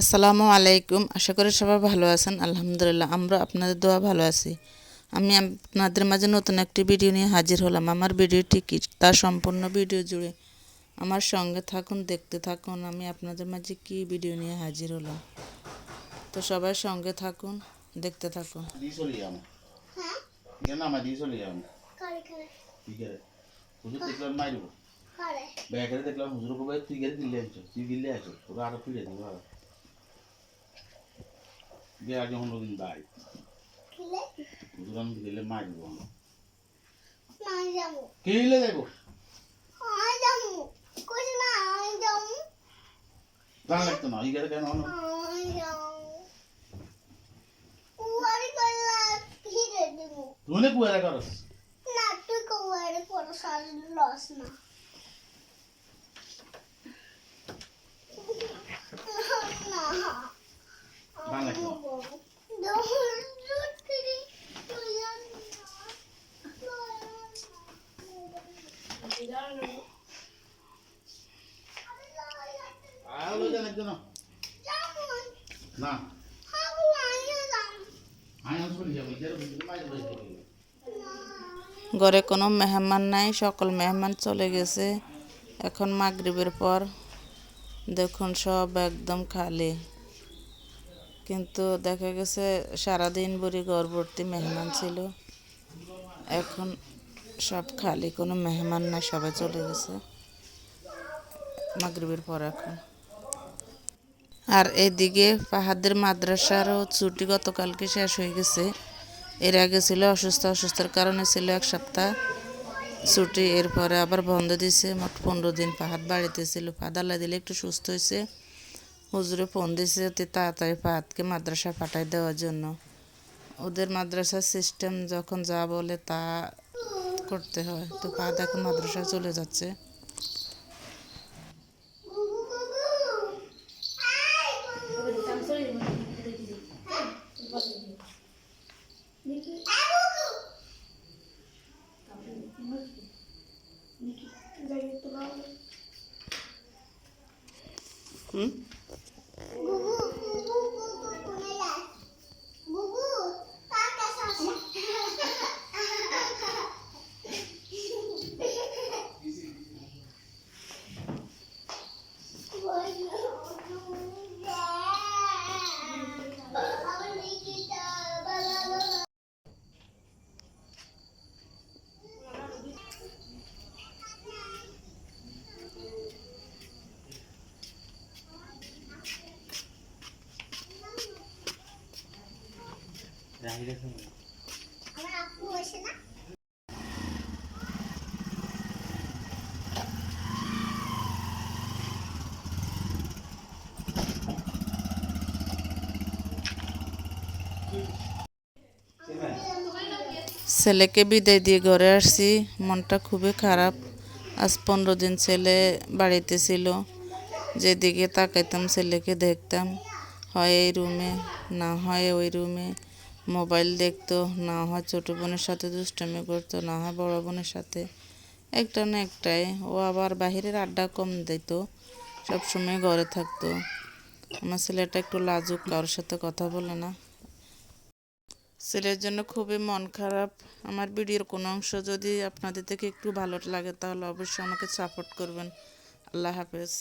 আসসালামু আলাইকুম। আশা করি সবাই ভালো আছেন। আলহামদুলিল্লাহ আমরা আপনাদের দোয়া ভালো আছি। আমি আপনাদের মাঝে নতুন একটি ভিডিও নিয়ে হাজির হলাম। আমার ভিডিওটি কি তা সম্পূর্ণ ভিডিও জুড়ে আমার সঙ্গে থাকুন, দেখতে থাকুন আমি আপনাদের মাঝে কি ভিডিও নিয়ে হাজির হলাম। তো সবাই সঙ্গে থাকুন, দেখতে থাকুন। দেখলাম হুজুর তুই গেলে দিল্লি আনছো, তুই দিল্লি আছো, তোরা আরো ফিরে দিব গিয়ে আগে অন্যদিন বাড়ি হুজুর আমি দিলে মার দিব কে হিলে যাবো জানা লাগতো না ইগারে কেন হলো তুই কুয়ারা করস না তুই কুয়ারে করস আর লস না জানা লাগতো না ঘরে কোনো মেহমান নাই, সকল মেহমান চলে গেছে। এখন মাগরিবের পর দেখুন সব একদম খালি, কিন্তু দেখা গেছে সারাদিন ভরি ঘর ভর্তি মেহমান ছিল। এখন সব খালি, কোনো মেহমান নাই, সবাই চলে গেছে মাগরিবের পর এখন। আর এইদিকে ফাহাদের মাদ্রাসারও ছুটি গতকালকে শেষ হয়ে গেছে। এর আগে ছিল অসুস্থের কারণে ছিল এক সপ্তাহ ছুটি, এরপরে আবার বন্ধ দিছে। মোট 15 দিন ফাহাদ বাড়িতে ছিল। ফাহাদ আল্লাহ দিলে একটু সুস্থ হয়েছে। হুজুরে ফোন দিছে অতি তাড়াতাড়ি ফাহাদকে মাদ্রাসায় পাঠাই দেওয়ার জন্য। ওদের মাদ্রাসার সিস্টেম যখন যা বলে তা করতে হয়। তো ফাহাদ এখন মাদ্রাসায় চলে যাচ্ছে। ছেলেকে বিদায় দিয়ে ঘরে আসছি, মনটা খুবই খারাপ। আজ 15 দিন ছেলে বাড়িতে ছিল। যেদিকে তাকাইতাম ছেলেকে দেখতাম, হয় এই রুমে, না হয় ওই রুমে মোবাইল দেখতো, না হয় ছোটো বোনের সাথে দুষ্টামি করতো, না হয় বড় বোনের সাথে। একটা না একটাই। ও আবার বাহিরের আড্ডা কম দিত, সবসময় ঘরে থাকতো। আমার ছেলেটা একটু লাজুক, কারোর সাথে কথা বলে না। ছেলের জন্য খুবই মন খারাপ। আমার ভিডিওর কোনো অংশ যদি আপনাদের থেকে একটু ভালো লাগে তাহলে অবশ্যই আমাকে সাপোর্ট করবেন। আল্লাহ হাফেজ।